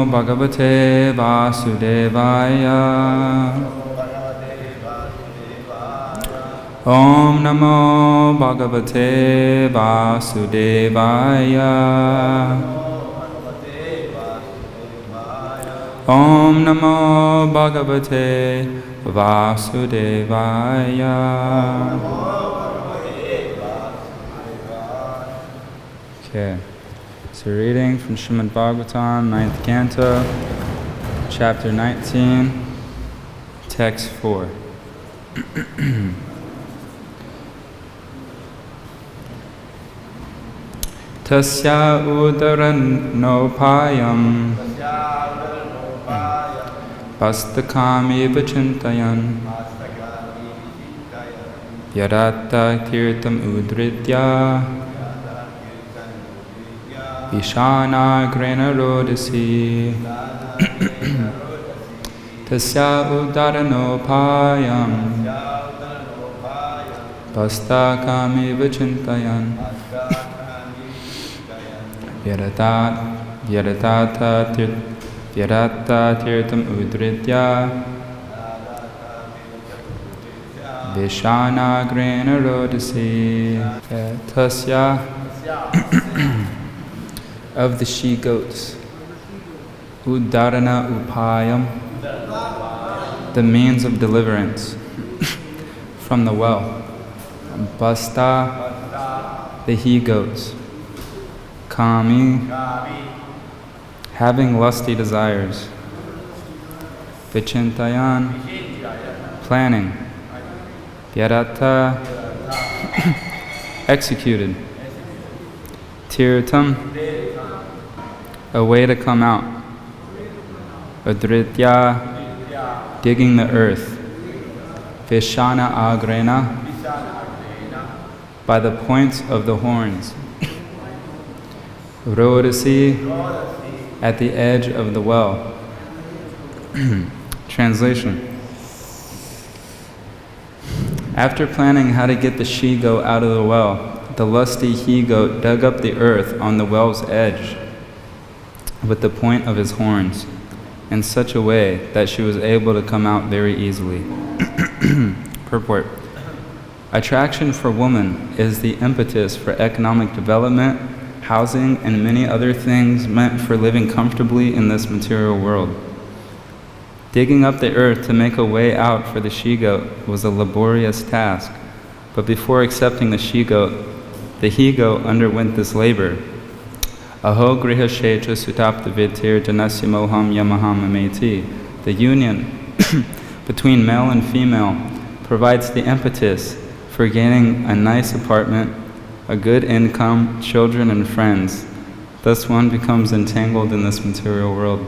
Bhagavate Vasudevaya. Om Namo Bhagavate Vasudevaya. Om Namo Bhagavate Vasudevaya. Okay, so reading from Srimad Bhagavatam, 9th Canto, Chapter 19, Text 4. Tasya udaranopayam pastakami vachintayan yadatta tirtam udritya Ishana grena rodasi Tasya udaranopayam pastakami vachintayan Vyadata tirtam udritya Vishana grena rodasi. Tasya of the she-goats. Udarana upayam, the means of deliverance from the well. Basta, the he-goats. Kami, having lusty desires. Vichintayan, planning. Vyadata, executed. Tirtam, a way to come out. Udritya, digging the earth. Vishana agrena, by the points of the horns. Rodasi, at the edge of the well. Translation. After planning how to get the she-goat out of the well, the lusty he-goat dug up the earth on the well's edge with the point of his horns in such a way that she was able to come out very easily. Purport. Attraction for woman is the impetus for economic development, housing, and many other things meant for living comfortably in this material world. Digging up the earth to make a way out for the she-goat was a laborious task, but before accepting the she-goat, the he-goat underwent this labor. Aho griha shetra sutapta vitir janasya moham yamaham ameti. The union between male and female provides the impetus for gaining a nice apartment, a good income, children, and friends. Thus one becomes entangled in this material world.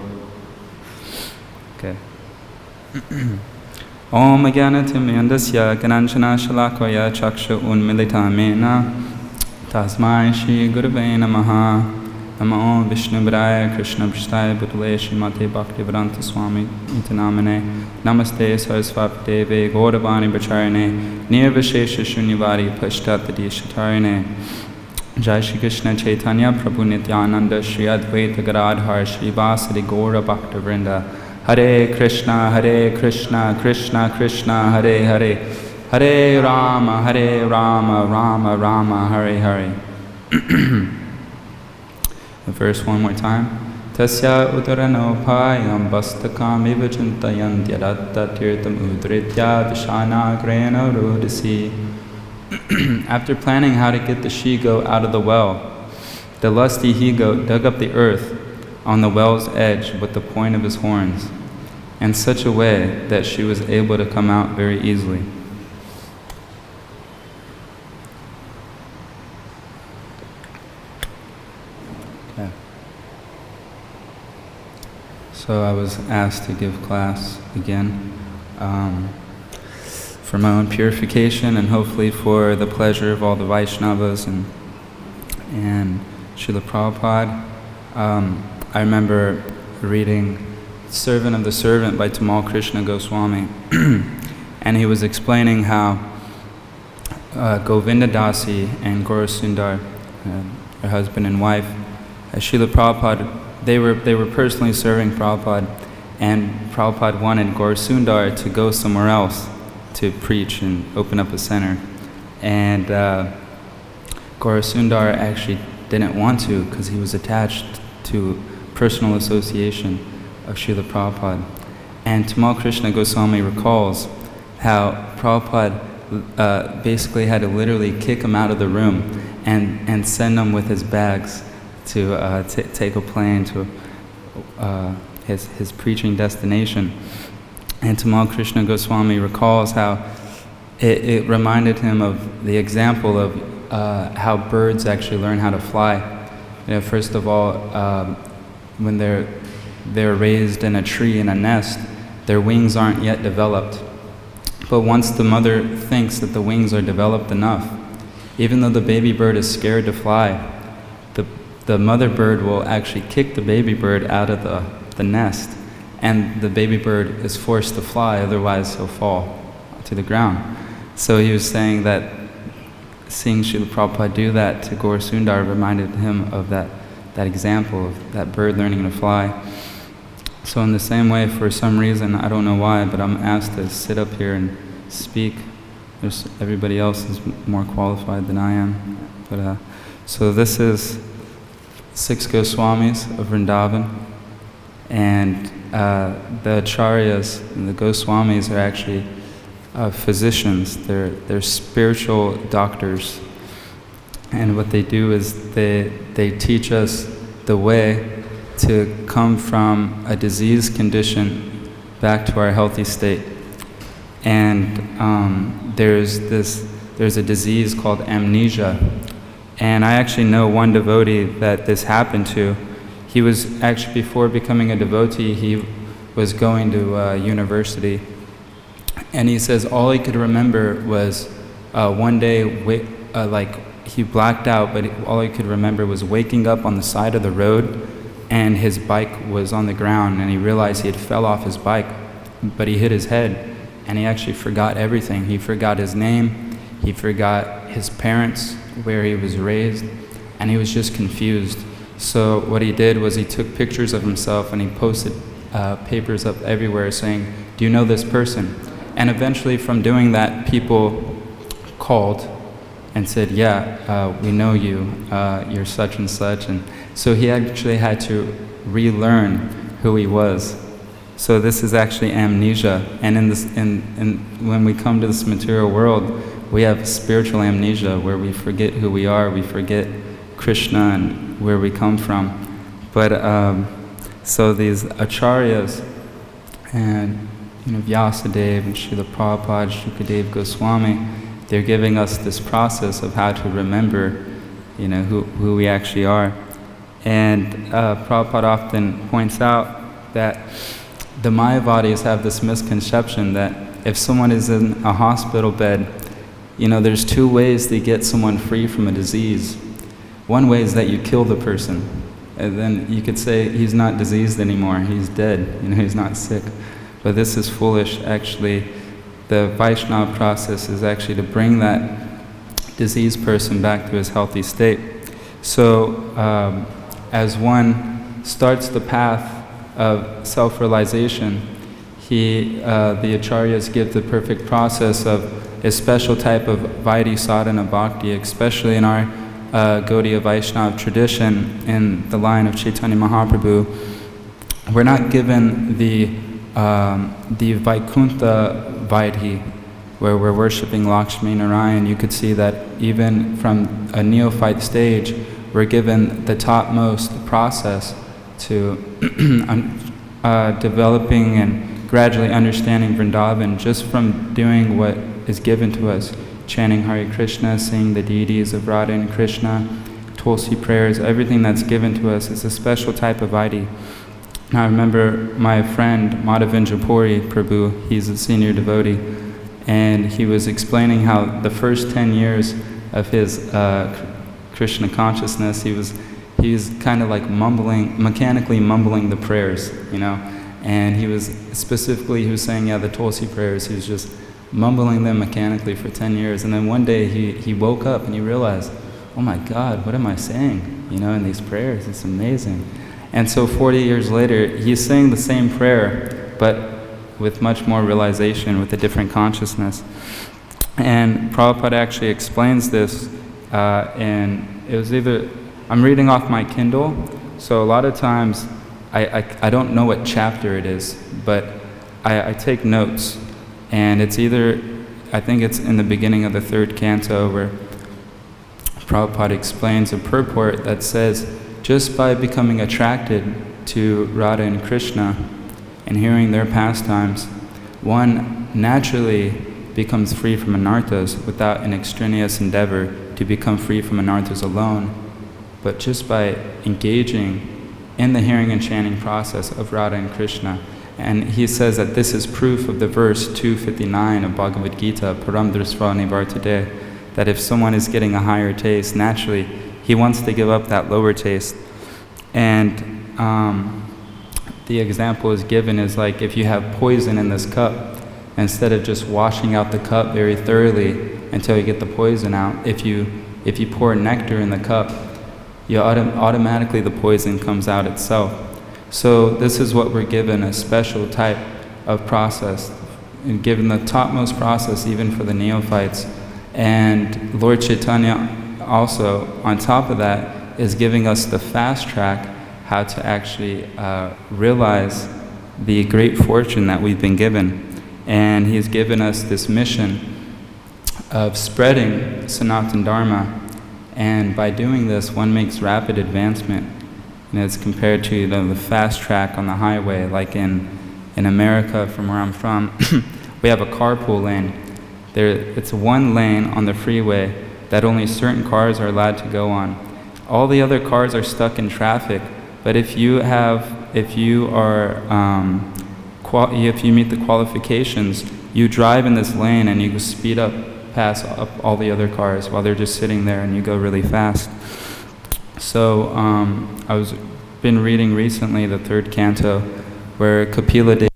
Okay. Om Ajnanatim Yandasya Gananjana Shalakvaya Chaksha Unmilitamena Tasmai Shri Gurave Namaha Namo Vishnu Padaya Krishna Prasthaya Bhutale Srimate Bhakti-Vedanta Swami Itanamane Namaste Saraswati Deve Gauravani Bacharane Nirvishesha Shunyavadi Pashtapadi Shatarane Jai Shri Krishna Chaitanya Prabhu Nityananda Shri Advaita Gadadhar Shri Vasadi Gaura Bhakta Vrinda Hare Krishna Krishna Krishna Hare Hare Hare Rama Rama Rama Hare Hare. The verse one more time. Tasya udaranopayam bastakam ivachintayan yadatta tirtam udritya vishana grena rodasi. After planning how to get the she-goat out of the well, the lusty he-goat dug up the earth on the well's edge with the point of his horns in such a way that she was able to come out very easily. Okay. So I was asked to give class again for my own purification and hopefully for the pleasure of all the Vaishnavas and Srila Prabhupada. I remember reading Servant of the Servant by Tamal Krishna Goswami, and he was explaining how Govinda Dasi and Gaura Sundar, her husband and wife, as Srila Prabhupada they were personally serving Prabhupada, and Prabhupada wanted Gaur Sundar to go somewhere else to preach and open up a center. And Gaur Sundar actually didn't want to because he was attached to personal association of Srila Prabhupada. And Tamal Krishna Goswami recalls how Prabhupada basically had to literally kick him out of the room and send him with his bags to take a plane to his preaching destination. And Tamal Krishna Goswami recalls how it reminded him of the example of how birds actually learn how to fly. First of all, when they're raised in a tree in a nest, their wings aren't yet developed. But once the mother thinks that the wings are developed enough, even though the baby bird is scared to fly, the mother bird will actually kick the baby bird out of the nest, and the baby bird is forced to fly, otherwise he'll fall to the ground. So he was saying that seeing Srila Prabhupada do that to Gaur Sundar reminded him of that example of that bird learning to fly. So in the same way, for some reason, I don't know why, but I'm asked to sit up here and speak. Everybody else is more qualified than I am. But so this is 6 Goswamis of Vrindavan, and the Acharyas and the Goswamis are actually physicians. They're spiritual doctors, and what they do is they teach us the way to come from a disease condition back to our healthy state. And there's a disease called amnesia, and I actually know one devotee that this happened to. He was actually, before becoming a devotee, he was going to university, and he says all he could remember was one day, like he blacked out, but all he could remember was waking up on the side of the road, and his bike was on the ground, and he realized he had fell off his bike, but he hit his head, and he actually forgot everything. He forgot his name, he forgot his parents, where he was raised, and he was just confused. So what he did was he took pictures of himself and he posted papers up everywhere saying, "Do you know this person?" And eventually from doing that, people called and said, "Yeah, we know you, you're such and such." And so he actually had to relearn who he was. So this is actually amnesia. And when we come to this material world, we have spiritual amnesia, where we forget who we are, we forget Krishna and where we come from. But so these acharyas, and Vyasadeva and Srila Prabhupada, Shukadev Goswami, they're giving us this process of how to remember, who we actually are. And Prabhupada often points out that the Mayavadis have this misconception that if someone is in a hospital bed, there's 2 ways to get someone free from a disease. One way is that you kill the person, and then you could say he's not diseased anymore, he's dead, he's not sick. But this is foolish. Actually, the Vaishnava process is actually to bring that diseased person back to his healthy state. So as one starts the path of self-realization, the acharyas give the perfect process of a special type of Vaidhi sadhana bhakti, especially in our Gaudiya Vaishnava tradition, in the line of Chaitanya Mahaprabhu. We're not given the Vaikuntha Vaidhi, where we're worshipping Lakshmi Narayan. You could see that even from a neophyte stage, we're given the topmost process to developing and gradually understanding Vrindavan just from doing what is given to us, chanting Hare Krishna, seeing the deities of Radha and Krishna, Tulsi prayers, everything that's given to us is a special type of Vaidhi. I remember my friend Madhavendra Puri Prabhu, he's a senior devotee, and he was explaining how the first 10 years of his Krishna consciousness, he was kind of like mechanically mumbling the prayers, and he was saying, the Tulsi prayers, he was just mumbling them mechanically for 10 years, and then one day he woke up and he realized, oh my God, what am I saying, in these prayers, it's amazing. And so 40 years later, he's saying the same prayer, but with much more realization, with a different consciousness. And Prabhupada actually explains this it was either, I'm reading off my Kindle, so a lot of times I don't know what chapter it is, but I take notes. And it's either, I think it's in the beginning of the 3rd canto where Prabhupada explains a purport that says, just by becoming attracted to Radha and Krishna and hearing their pastimes, one naturally becomes free from anarthas without an extraneous endeavor to become free from anarthas alone. But just by engaging in the hearing and chanting process of Radha and Krishna. And he says that this is proof of the verse 259 of Bhagavad-Gita, Param Drisva Nivartade, that if someone is getting a higher taste, naturally he wants to give up that lower taste. And the example is given is like if you have poison in this cup, instead of just washing out the cup very thoroughly until you get the poison out, if you pour nectar in the cup, automatically the poison comes out itself. So this is what we're given, a special type of process, and given the topmost process even for the neophytes. And Lord Chaitanya also, on top of that, is giving us the fast track how to actually realize the great fortune that we've been given. And he's given us this mission of spreading Sanatana Dharma. And by doing this, one makes rapid advancement. And it's compared to the fast track on the highway. Like in America, from where I'm from, we have a carpool lane. It's one lane on the freeway that only certain cars are allowed to go on. All the other cars are stuck in traffic. But if you meet the qualifications, you drive in this lane and you speed up, pass up all the other cars while they're just sitting there, and you go really fast. So I been reading recently the 3rd canto where Kapila Devi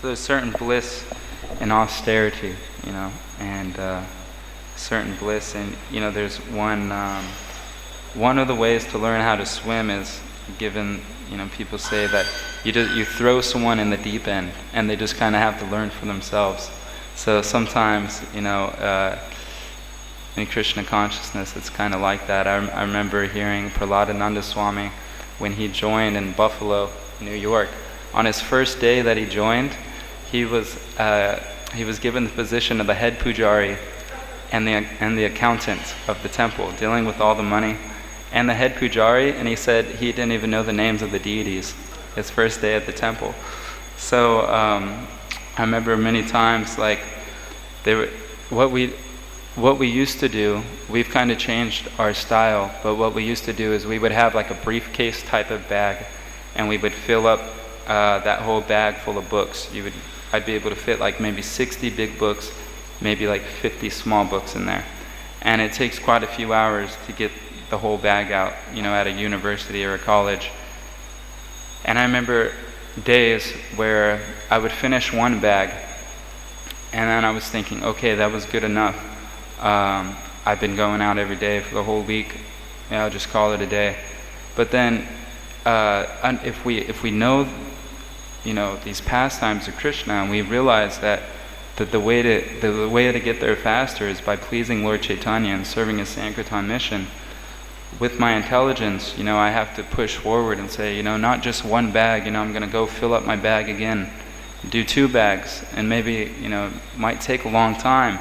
there's certain bliss in austerity, and certain bliss in, there's one of the ways to learn how to swim is given, people say that you throw someone in the deep end and they just kind of have to learn for themselves. So sometimes, in Krishna consciousness, it's kind of like that. I remember hearing Prahladananda Swami when he joined in Buffalo, New York. On his first day that he joined, he was given the position of the head pujari and the accountant of the temple, dealing with all the money, and the head pujari, and he said he didn't even know the names of the deities his first day at the temple. So I remember many times, like, what we used to do, we've kind of changed our style, but what we used to do is we would have like a briefcase type of bag, and we would fill up that whole bag full of books. I'd be able to fit like maybe 60 big books, maybe like 50 small books in there. And it takes quite a few hours to get the whole bag out, at a university or a college. And I remember days where I would finish one bag, and then I was thinking, okay, that was good enough. I've been going out every day for the whole week. I'll just call it a day. But then if we know, these pastimes of Krishna, and we realize that the way to get there faster is by pleasing Lord Chaitanya and serving his Sankirtan mission. With my intelligence, I have to push forward and say, not just one bag, I'm going to go fill up my bag again, do 2 bags, and maybe, might take a long time,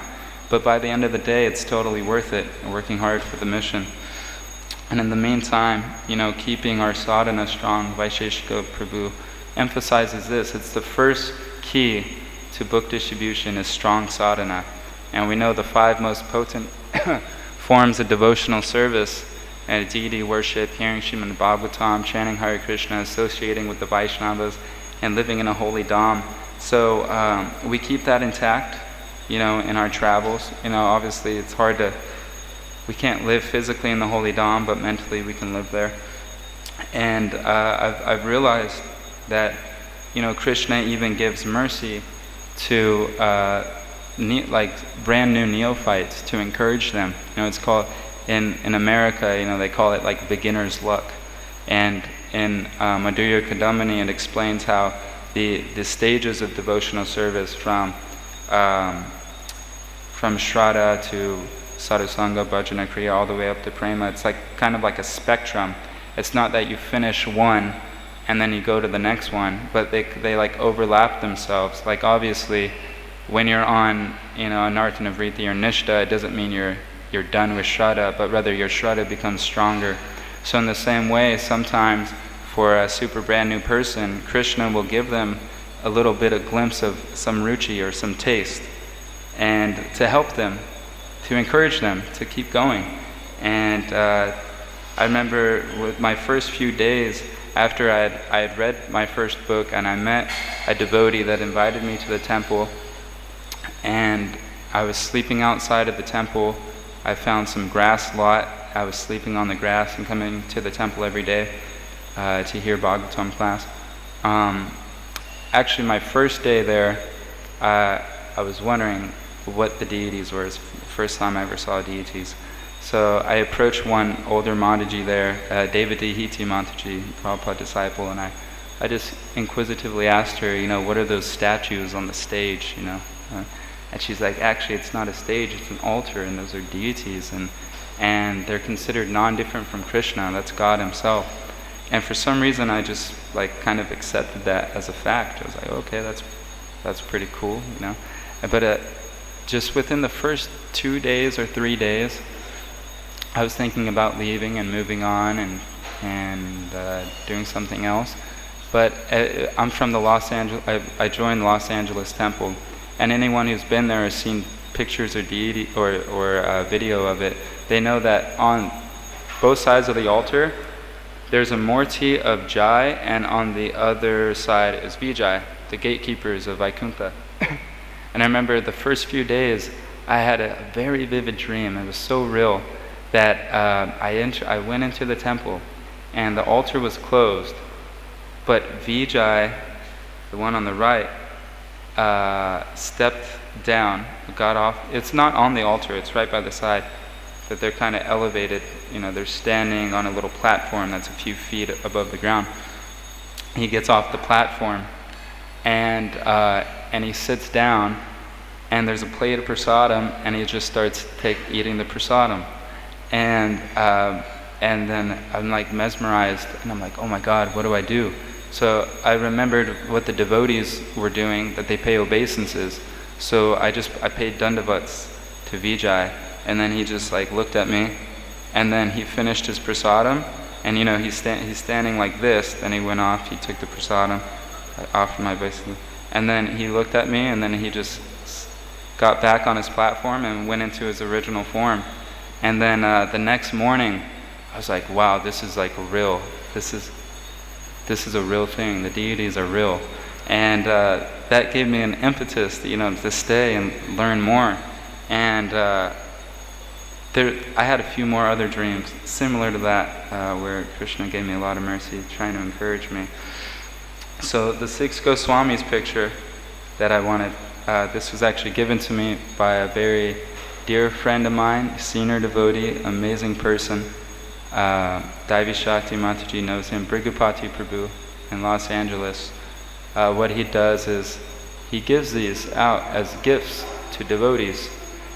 but by the end of the day, it's totally worth it, working hard for the mission. And in the meantime, keeping our sadhana strong, Vaisheshika Prabhu emphasizes this. It's the first key to book distribution is strong sadhana. And we know the 5 most potent forms of devotional service, deity worship, hearing Srimad Bhagavatam, chanting Hare Krishna, associating with the Vaishnavas, and living in a holy dham. So we keep that intact, in our travels. Obviously it's hard we can't live physically in the holy dham, but mentally we can live there. And I've realized that, Krishna even gives mercy to brand new neophytes to encourage them. It's called, in America, they call it like beginner's luck. And in Madhurya Kadambini, it explains how the stages of devotional service from Shraddha to Sadhusanga, Bhajana, Kriya, all the way up to Prema, it's kind of like a spectrum. It's not that you finish one and then you go to the next one, but they overlap themselves. Like obviously, when you're on, Anartana Vritti or Nishta, it doesn't mean you're done with Shraddha, but rather your Shraddha becomes stronger. So in the same way, sometimes for a super brand new person, Krishna will give them a little bit of glimpse of some ruchi or some taste, and to help them, to encourage them to keep going. And I remember with my first few days, after I had read my first book, and I met a devotee that invited me to the temple, and I was sleeping outside of the temple. I found some grass lot. I was sleeping on the grass and coming to the temple every day to hear Bhagavatam class. Actually, my first day there, I was wondering what the deities were. It's the first time I ever saw deities. So I approached one older Mataji there, Devadehiti Mataji, Prabhupada disciple, and I just inquisitively asked her, what are those statues on the stage, and she's like, actually it's not a stage, it's an altar, and those are deities, and they're considered non-different from Krishna, that's God himself. And for some reason I just kind of accepted that as a fact. I was like, okay, that's pretty cool, But just within the first 2 days or 3 days, I was thinking about leaving and moving on and doing something else. But I'm from the I joined the Los Angeles Temple, and anyone who's been there has seen pictures or video of it. They know that on both sides of the altar, there's a Murti of Jai, and on the other side is Vijay, the gatekeepers of Vaikuntha. And I remember the first few days, I had a very vivid dream. It was so real that I went into the temple, and the altar was closed, but Vijay, the one on the right, stepped down, got off. It's not on the altar, it's right by the side, but they're kind of elevated. They're standing on a little platform that's a few feet above the ground. He gets off the platform, and he sits down, and there's a plate of prasadam, and he just starts eating the prasadam. And then I'm mesmerized, and I'm like, oh my God, what do I do? So I remembered what the devotees were doing, that they pay obeisances. So I paid dandavats to Vijay, and then he just looked at me, and then he finished his prasadam, and he's standing like this. Then he went off, he took the prasadam, offered my obeisance, and then he looked at me, and then he just got back on his platform and went into his original form. And then the next morning, I was like, wow, this is real. This is a real thing. The deities are real. And that gave me an impetus to stay and learn more. And I had a few more other dreams similar to that, where Krishna gave me a lot of mercy, trying to encourage me. So the 6 Goswamis picture that I wanted, this was actually given to me by a very dear friend of mine, senior devotee, amazing person. Daivi Shakti Mataji knows him, Brigupati Prabhu in Los Angeles. What he does is he gives these out as gifts to devotees.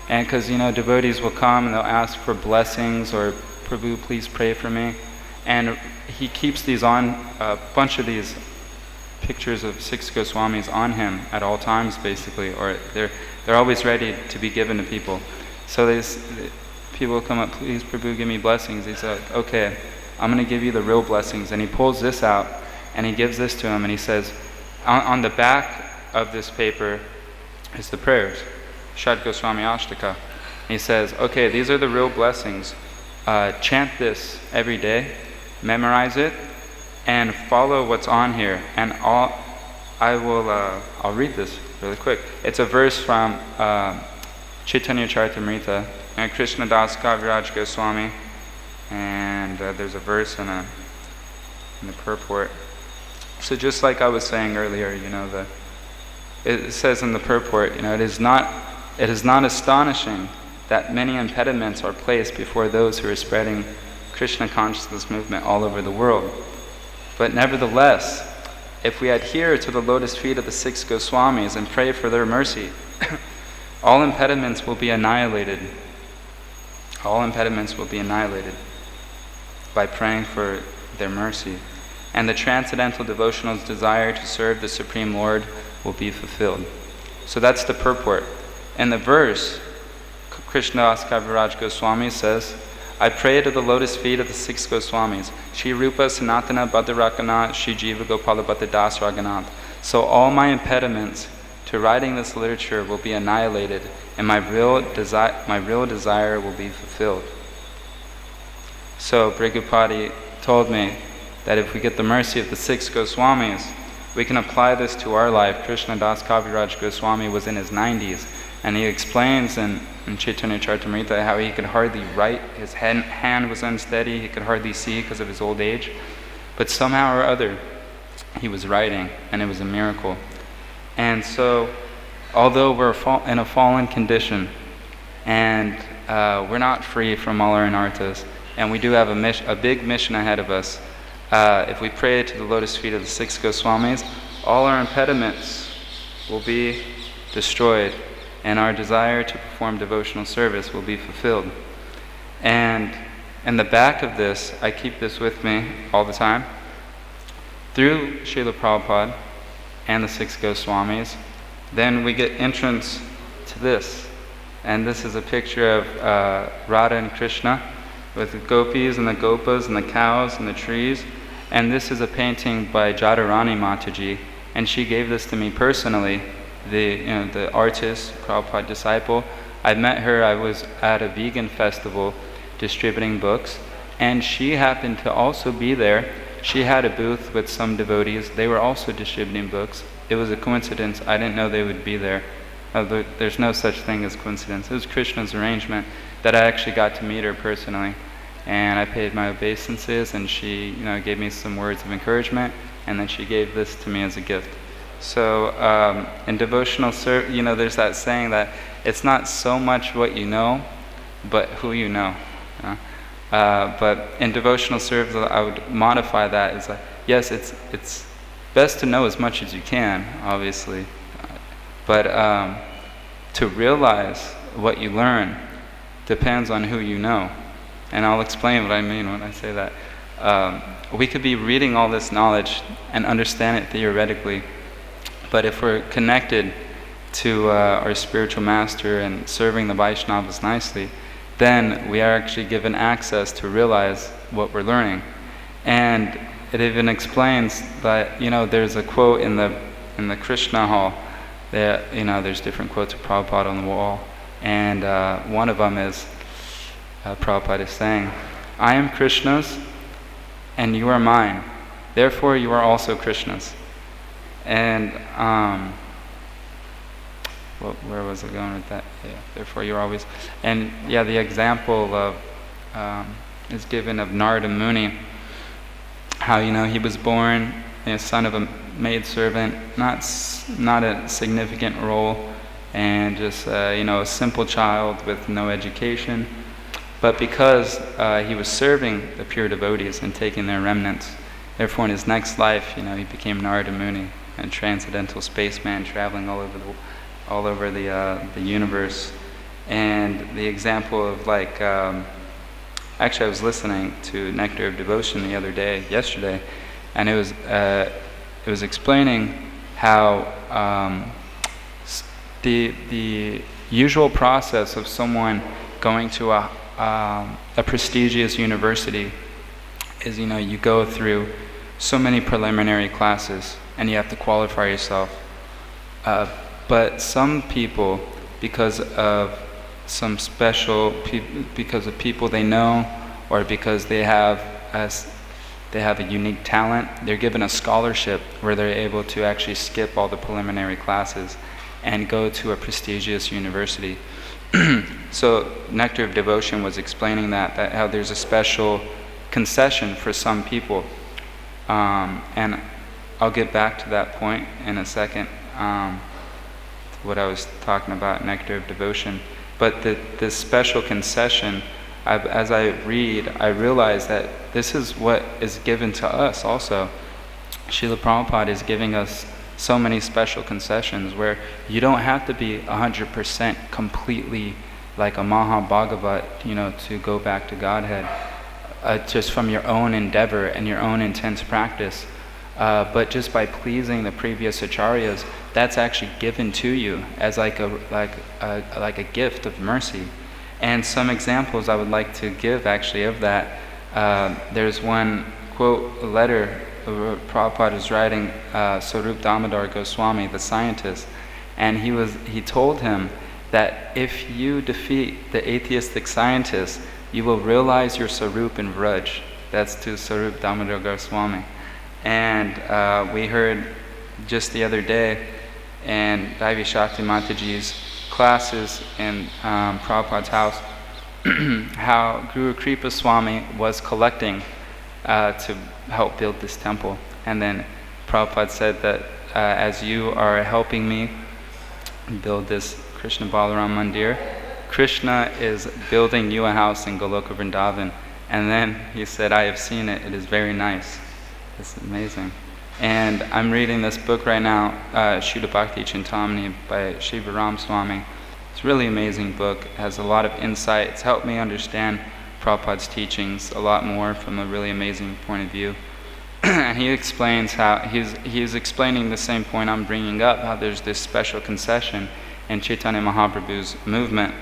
And because, devotees will come and they'll ask for blessings or, Prabhu, please pray for me. And he keeps these on, a bunch of these pictures of 6 Goswamis on him at all times, basically, or they're always ready to be given to people. So people will come up, please, Prabhu, give me blessings. He said, okay, I'm going to give you the real blessings. And he pulls this out, and he gives this to him, and he says, on the back of this paper is the prayers, Shad Goswami Ashtaka. He says, okay, these are the real blessings. Chant this every day, memorize it, and follow what's on here. And I'll read this really quick. It's a verse from Chaitanya Charitamrita, and Krishna Das Kaviraj Goswami, and there's a verse in the purport. So just like I was saying earlier, it says in the purport, it is not astonishing that many impediments are placed before those who are spreading Krishna consciousness movement all over the world. But nevertheless, if we adhere to the lotus feet of the 6 Goswamis and pray for their mercy, all impediments will be annihilated. All impediments will be annihilated by praying for their mercy. And the transcendental devotional's desire to serve the Supreme Lord will be fulfilled. So that's the purport. In the verse, Krishna Das Kaviraj Goswami says, I pray to the lotus feet of the 6 Goswamis, Shri Rupa Sanatana Bhadrarakanath, Shri Jiva Gopala Bhatta Das Raghunath. So all my impediments to writing this literature will be annihilated, and my real desire will be fulfilled. So Brigupati told me that if we get the mercy of the 6 Goswamis, we can apply this to our life. Krishna Das Kaviraj Goswami was in his 90s, and he explains in Chaitanya Charitamrita how he could hardly write, his hand was unsteady, he could hardly see because of his old age, but somehow or other he was writing, and it was a miracle. And so, although we're in a fallen condition, and we're not free from all our anarthas, and we do have a big mission ahead of us, if we pray to the lotus feet of the 6 Goswamis, all our impediments will be destroyed, and our desire to perform devotional service will be fulfilled. And in the back of this, I keep this with me all the time, through Srila Prabhupada and the 6 Goswamis, then we get entrance to this. And this is a picture of Radha and Krishna with the gopis and the gopas and the cows and the trees. And this is a painting by Jadharani Mataji, and she gave this to me personally, the artist, Prabhupada disciple. I met her, I was at a vegan festival distributing books, and she happened to also be there. She had a booth with some devotees. They were also distributing books. It was a coincidence. I didn't know they would be there. There's no such thing as coincidence. It was Krishna's arrangement that I actually got to meet her personally. And I paid my obeisances, and she gave me some words of encouragement, and then she gave this to me as a gift. So in devotional service, there's that saying that it's not so much what you know, but who you know. But in devotional service, I would modify that as yes, it's best to know as much as you can, obviously, but to realize what you learn depends on who you know. And I'll explain what I mean when I say that. We could be reading all this knowledge and understand it theoretically, but if we're connected to our spiritual master and serving the Vaishnavas nicely, then we are actually given access to realize what we're learning. And it even explains that, there's a quote in the Krishna hall that, there's different quotes of Prabhupada on the wall, and one of them is, Prabhupada is saying, I am Krishna's and you are mine, therefore you are also Krishna's. And where was it going with that? Yeah, therefore you are always. And the example of is given of Narada Muni, how he was born son of a maidservant, not a significant role, and just a simple child with no education. But because he was serving the pure devotees and taking their remnants, therefore in his next life, he became Narada Muni, a transcendental spaceman traveling all over the universe. And the example of actually I was listening to Nectar of Devotion yesterday, and it was explaining how the usual process of someone going to a prestigious university is, you go through so many preliminary classes and you have to qualify yourself. But some people, because of people they know, or because they have a unique talent, they're given a scholarship where they're able to actually skip all the preliminary classes and go to a prestigious university. So Nectar of Devotion was explaining that how there's a special concession for some people, and I'll get back to that point in a second, what I was talking about, Nectar of Devotion. But this special concession, as I read, I realize that this is what is given to us also. Srila Prabhupada is giving us so many special concessions where you don't have to be 100% completely like a Maha Bhagavat, to go back to Godhead, just from your own endeavor and your own intense practice. But just by pleasing the previous acharyas, that's actually given to you as like a gift of mercy. And some examples I would like to give actually of that. There's one quote, a letter Prabhupada is writing Sarup Damodar Goswami, the scientist, and he told him that if you defeat the atheistic scientists, you will realize your Sarup in Vraj. That's to Sarup Damodar Goswami. And we heard just the other day in Daivi Shakti Mataji's classes in Prabhupada's house how Guru Kripa Swami was collecting to help build this temple. And then Prabhupada said that as you are helping me build this Krishna Balaram Mandir, Krishna is building you a house in Goloka Vrindavan. And then he said, I have seen it, it is very nice. It's amazing. And I'm reading this book right now, Shuddha Bhakti Chintamani by Shiva Ram Swami. It's a really amazing book. It has a lot of insight. It's helped me understand Prabhupada's teachings a lot more from a really amazing point of view. And he explains how, he's explaining the same point I'm bringing up, how there's this special concession in Chaitanya Mahaprabhu's movement,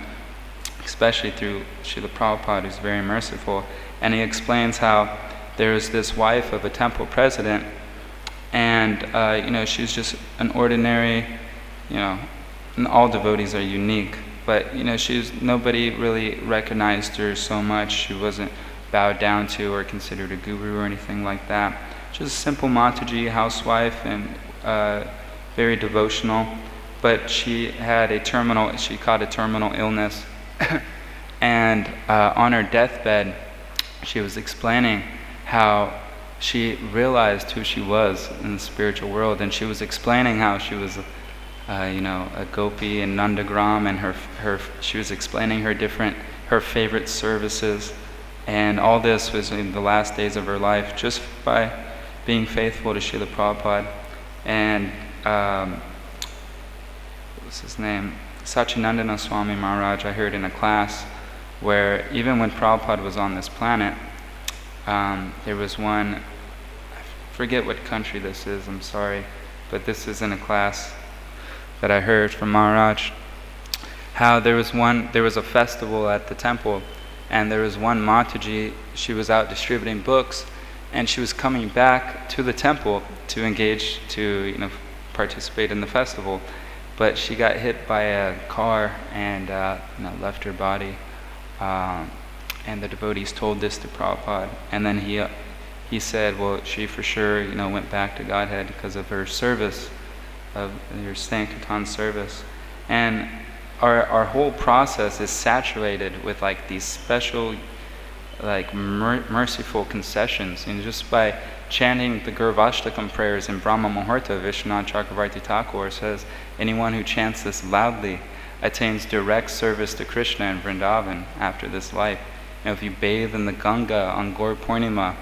especially through Srila Prabhupada, who's very merciful. And he explains how there was this wife of a temple president, and she's just an ordinary, and all devotees are unique, but nobody really recognized her so much. She wasn't bowed down to or considered a guru or anything like that. Just a simple Mataji housewife and very devotional, but she caught a terminal illness, and on her deathbed, she was explaining how she realized who she was in the spiritual world, and she was explaining how she was a gopi in Nandagram, and she was explaining her favorite services, and all this was in the last days of her life just by being faithful to Srila Prabhupada. And what's his name? Sachinandana Swami Maharaj, I heard in a class where even when Prabhupada was on this planet, there was one, I forget what country this is, I'm sorry, but this is in a class that I heard from Maharaj, how there was a festival at the temple, and there was one Mataji, she was out distributing books, and she was coming back to the temple to engage, to participate in the festival, but she got hit by a car and left her body. And the devotees told this to Prabhupada, and then he said, well, she for sure went back to Godhead because of her service, of her Sankirtan service. And our whole process is saturated with these special merciful concessions, and just by chanting the Gurvashtakam prayers in Brahma Muhurta, Vishwanath Chakravarti Thakur says, anyone who chants this loudly attains direct service to Krishna in Vrindavan after this life. if you bathe in the Ganga on Gaur Purnima,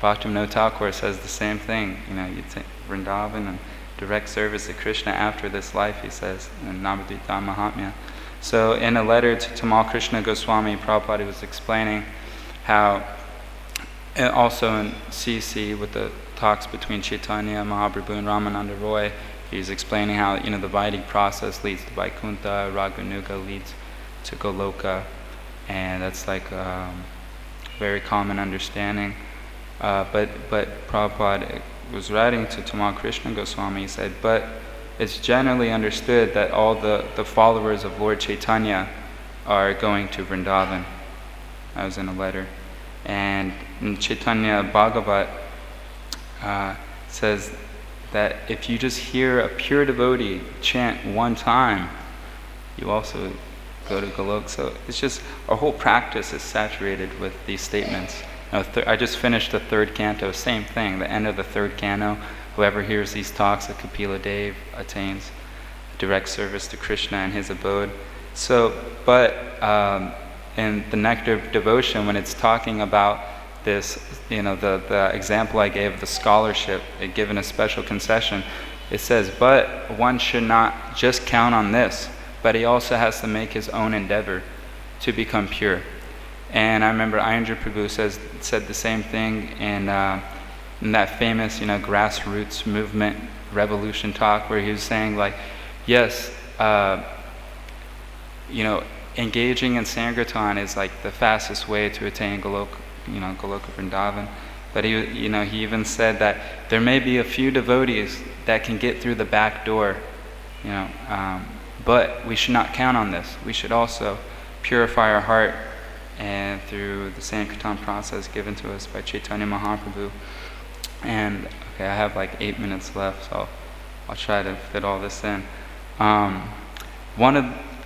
Bhaktivinoda Thakur says the same thing. You take Vrindavan and direct service to Krishna after this life, he says, in Navadvita Mahatmya. So in a letter to Tamal Krishna Goswami, Prabhupada was explaining how, also in CC with the talks between Chaitanya Mahaprabhu and Ramananda Roy, he's explaining how the Vedic process leads to Vaikuntha, Raganuga leads to Goloka, and that's like very common understanding. But Prabhupada was writing to Tamal Krishna Goswami, he said, but it's generally understood that all the followers of Lord Chaitanya are going to Vrindavan. I was in a letter. And in Chaitanya Bhagavat says that if you just hear a pure devotee chant one time, you also go to Golok. So it's just, our whole practice is saturated with these statements. I just finished the third canto, same thing, the end of the third canto. Whoever hears these talks at Kapila Dev attains direct service to Krishna in his abode. So, but in the Nectar of Devotion, when it's talking about this, the example I gave of the scholarship, given a special concession, it says, but one should not just count on this, but he also has to make his own endeavor to become pure. And I remember Ayendra Prabhu said the same thing in that famous, grassroots movement revolution talk, where he was saying, like, yes, engaging in Sankirtan is like the fastest way to attain Goloka Vrindavan. But he even said that there may be a few devotees that can get through the back door, but we should not count on this. We should also purify our heart, and through the Sankirtan process given to us by Chaitanya Mahaprabhu. And okay, I have like 8 minutes left, so I'll try to fit all this in.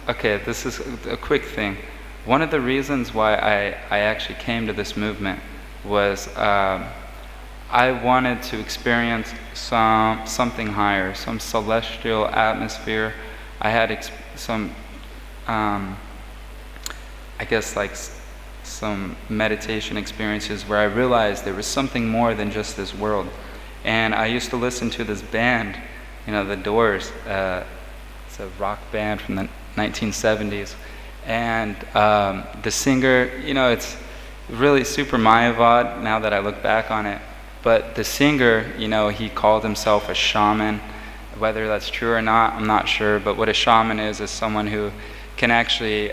This is a quick thing. One of the reasons why I actually came to this movement was I wanted to experience something higher, some celestial atmosphere. I had some meditation experiences where I realized there was something more than just this world. And I used to listen to this band, The Doors. It's a rock band from the 1970s. And the singer, it's really super Mayavad now that I look back on it. But the singer, he called himself a shaman. Whether that's true or not, I'm not sure. But what a shaman is someone who can actually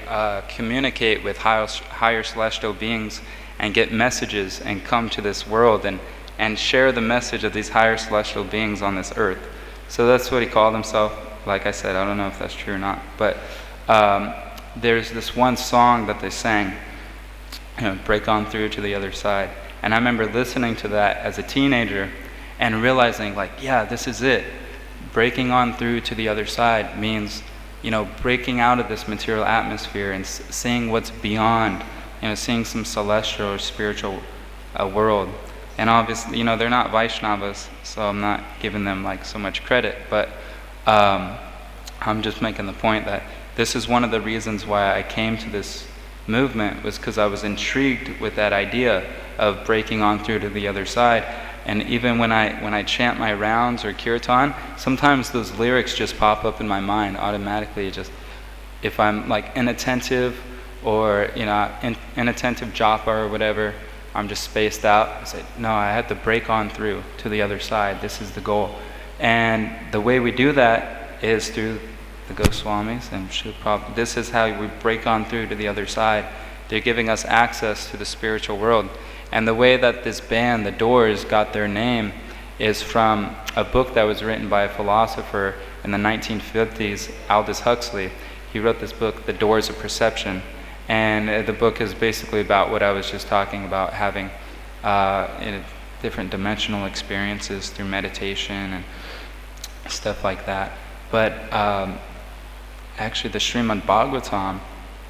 communicate with higher celestial beings and get messages and come to this world and share the message of these higher celestial beings on this earth. So that's what he called himself. Like I said, I don't know if that's true or not. But there's this one song that they sang, break on through to the other side. And I remember listening to that as a teenager and realizing, like, yeah, this is it. Breaking on through to the other side means breaking out of this material atmosphere and seeing what's beyond, seeing some celestial or spiritual world. And obviously, they're not Vaishnavas, so I'm not giving them like so much credit, but I'm just making the point that this is one of the reasons why I came to this movement, was because I was intrigued with that idea of breaking on through to the other side. And even when I chant my rounds or kirtan, sometimes those lyrics just pop up in my mind automatically. Just if I'm like inattentive or inattentive japa or whatever, I'm just spaced out. I say, no, I have to break on through to the other side. This is the goal. And the way we do that is through the Goswamis and Srila Prabhupada. This is how we break on through to the other side. They're giving us access to the spiritual world. And the way that this band, The Doors, got their name is from a book that was written by a philosopher in the 1950s, Aldous Huxley. He wrote this book, The Doors of Perception. And the book is basically about what I was just talking about, having different dimensional experiences through meditation and stuff like that. But actually the Srimad Bhagavatam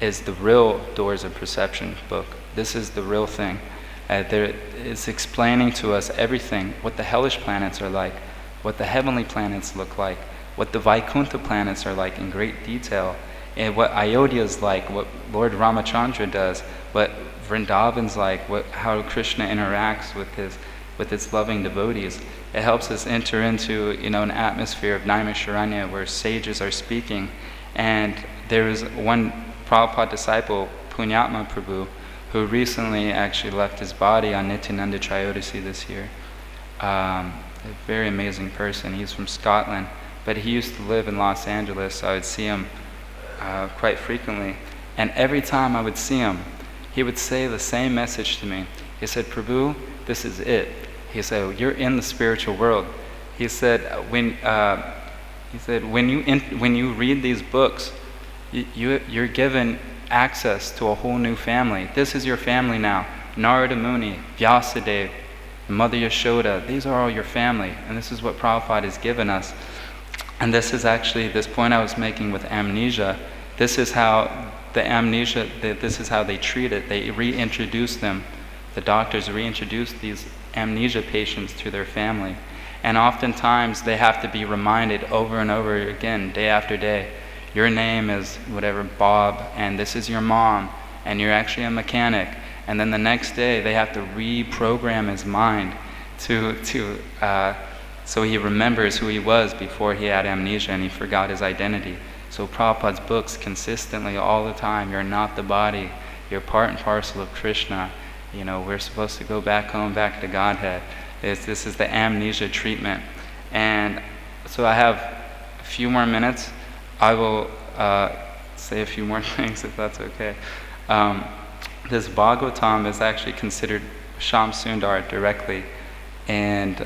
is the real Doors of Perception book. This is the real thing. It's explaining to us everything, what the hellish planets are like, what the heavenly planets look like, what the Vaikuntha planets are like in great detail. and what Ayodhya is like, what Lord Ramachandra does, what Vrindavan's like, how Krishna interacts with his loving devotees. It helps us enter into an atmosphere of Naimisharanya where sages are speaking. And there was one Prabhupada disciple, Punyatma Prabhu, who recently actually left his body on Nityananda Trayodasi this year. A very amazing person. He's from Scotland, but he used to live in Los Angeles, so I would see him quite frequently. And every time I would see him, he would say the same message to me. He said, Prabhu, this is it. He said, you're in the spiritual world. He said, when you read these books, you're given access to a whole new family. This is your family now. Narada Muni, Vyasadeva, Mother Yashoda, these are all your family. And this is what Prabhupada has given us. And this is actually, this point I was making with amnesia, this is how this is how they treat it. They reintroduce them. The doctors reintroduce these amnesia patients to their family. And oftentimes they have to be reminded over and over again, day after day, your name is whatever, Bob, and this is your mom, and you're actually a mechanic. And then the next day they have to reprogram his mind so he remembers who he was before he had amnesia and he forgot his identity. So Prabhupada's books consistently all the time, you're not the body, you're part and parcel of Krishna. We're supposed to go back home, back to Godhead. This is the amnesia treatment. And so I have a few more minutes. I will say a few more things if that's okay. This Bhagavatam is actually considered Sham Sundar directly. And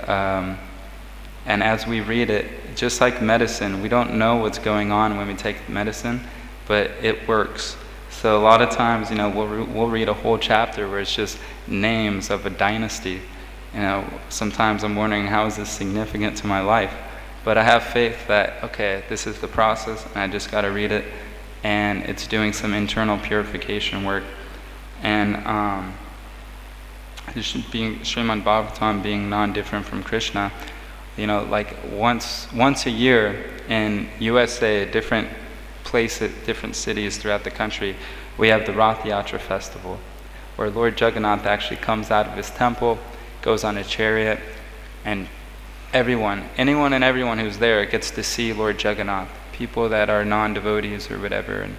as we read it, just like medicine, we don't know what's going on when we take medicine, but it works. So a lot of times, we'll read a whole chapter where it's just names of a dynasty. Sometimes I'm wondering, how is this significant to my life? But I have faith that, okay, this is the process, and I just got to read it, and it's doing some internal purification work. And Srimad Bhagavatam being non-different from Krishna, like once a year in USA, different places, different cities throughout the country, we have the Rath Yatra festival, where Lord Jagannath actually comes out of his temple, goes on a chariot, and anyone and everyone who's there gets to see Lord Jagannath. People that are non-devotees or whatever, and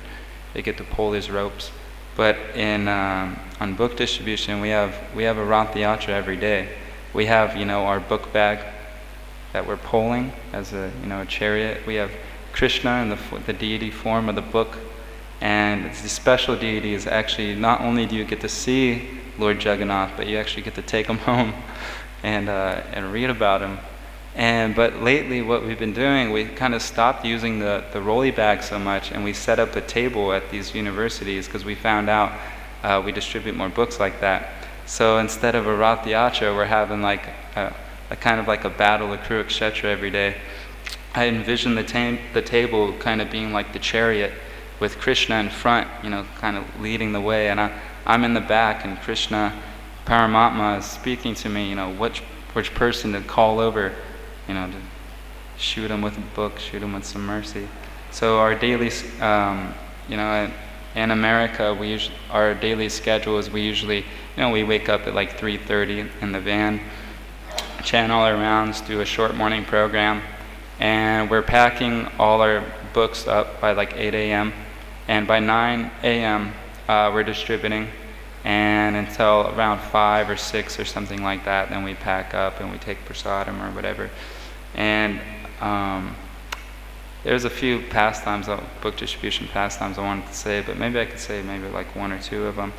they get to pull his ropes. But on book distribution, we have a Rath Yatra every day. We have our book bag that we're pulling as a chariot. We have Krishna in the deity form of the book, and the special deity is actually, not only do you get to see Lord Jagannath, but you actually get to take him home and read about him. But lately what we've been doing, we kind of stopped using the rolly bag so much, and we set up a table at these universities because we found out we distribute more books like that. So instead of a Rath Yatra, we're having like a kind of like a battle of Kurukshetra every day. I envision the table kind of being like the chariot with Krishna in front, kind of leading the way, and I'm in the back, and Krishna Paramatma is speaking to me, which person to call over, to shoot him with a book, shoot him with some mercy. So our daily, in America, our daily schedule is we usually, we wake up at like 3:30 in the van, chant all our rounds, do a short morning program, and we're packing all our books up by like 8 a.m. And by 9 a.m. We're distributing, and until around 5 or 6 or something like that, then we pack up and we take prasadam or whatever. And there's a few pastimes, book distribution pastimes I wanted to say, but maybe I could say maybe like one or two of them.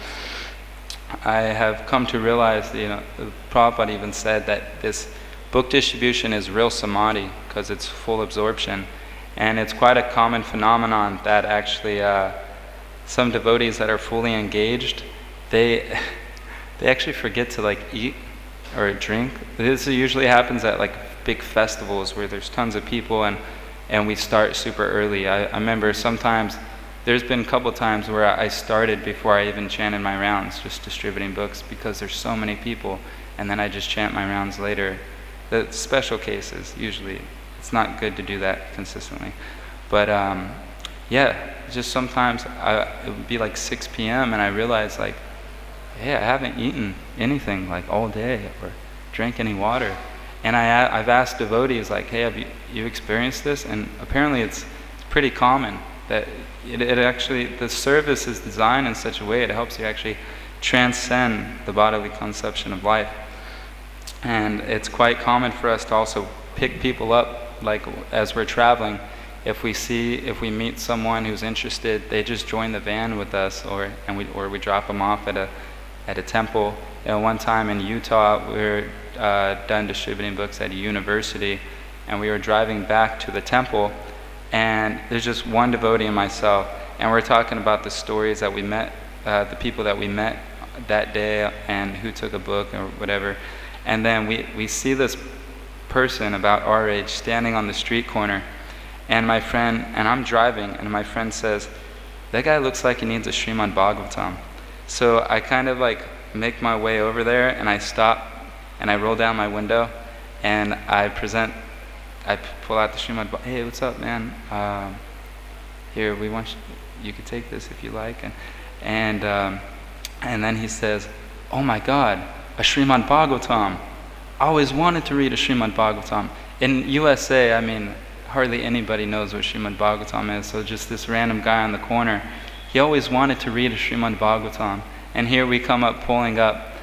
I have come to realize, Prabhupada even said that this book distribution is real samadhi because it's full absorption. And it's quite a common phenomenon that actually some devotees that are fully engaged, they actually forget to like eat or drink. This usually happens at like big festivals where there's tons of people and we start super early. I remember sometimes, there's been a couple times where I started before I even chanted my rounds, just distributing books because there's so many people, and then I just chant my rounds later. The special cases, usually. It's not good to do that consistently. But yeah, just sometimes it would be like 6 p.m. and I realized like, hey, I haven't eaten anything like all day or drank any water. And I've asked devotees like, hey, have you experienced this? And apparently it's pretty common that it actually, the service is designed in such a way it helps you actually transcend the bodily conception of life. And it's quite common for us to also pick people up, like as we're traveling. If we meet someone who's interested, they just join the van with us, or we drop them off at a temple. You know, one time in Utah, we were done distributing books at a university, and we were driving back to the temple, and there's just one devotee and myself, and we're talking about the stories that we met, the people that we met that day, and who took a book or whatever. And then we see this person about our age standing on the street corner, and I'm driving, and my friend says, that guy looks like he needs a Srimad Bhagavatam. So I kind of like make my way over there, and I stop, and I roll down my window, and I pull out the Srimad Bhagavatam. Hey, what's up, man? Here, you could take this if you like. And then he says, oh my God, a Srimad Bhagavatam. I always wanted to read a Srimad Bhagavatam. In USA, I mean, hardly anybody knows what Srimad Bhagavatam is, so just this random guy on the corner, he always wanted to read a Srimad Bhagavatam. And here we come up, pulling up,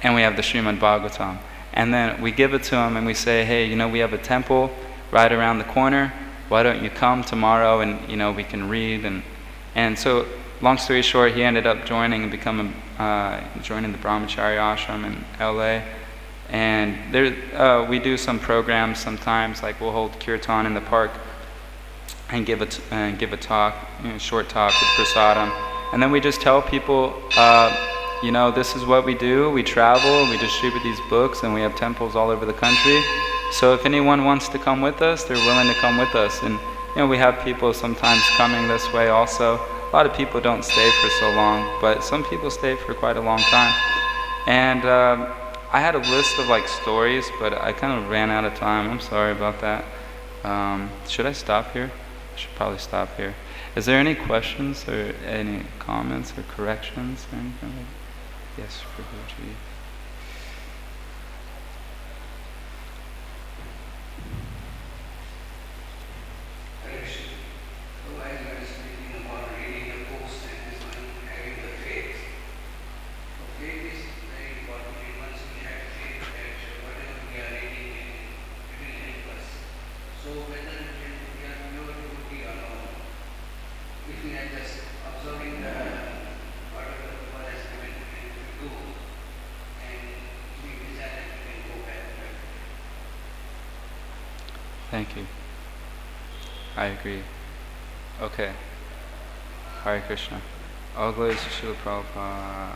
and we have the Srimad Bhagavatam. And then we give it to him and we say, hey, you know, we have a temple right around the corner. Why don't you come tomorrow and, you know, we can read. And so, long story short, he ended up joining the Brahmachari ashram in LA. And there, we do some programs sometimes, like we'll hold kirtan in the park and give a talk, short talk with prasadam. And then we just tell people, you know, this is what we do. We travel, we distribute these books, and we have temples all over the country. So if anyone wants to come with us, they're willing to come with us. And you know, we have people sometimes coming this way also. A lot of people don't stay for so long, but some people stay for quite a long time. And I had a list of like stories, but I kind of ran out of time. I'm sorry about that. Should I stop here? I should probably stop here. Is there any questions or any comments or corrections or anything like that? Yes, Prabhuji. Thank you. I agree. Okay. Hare Krishna. All glories to Srila Prabhupada.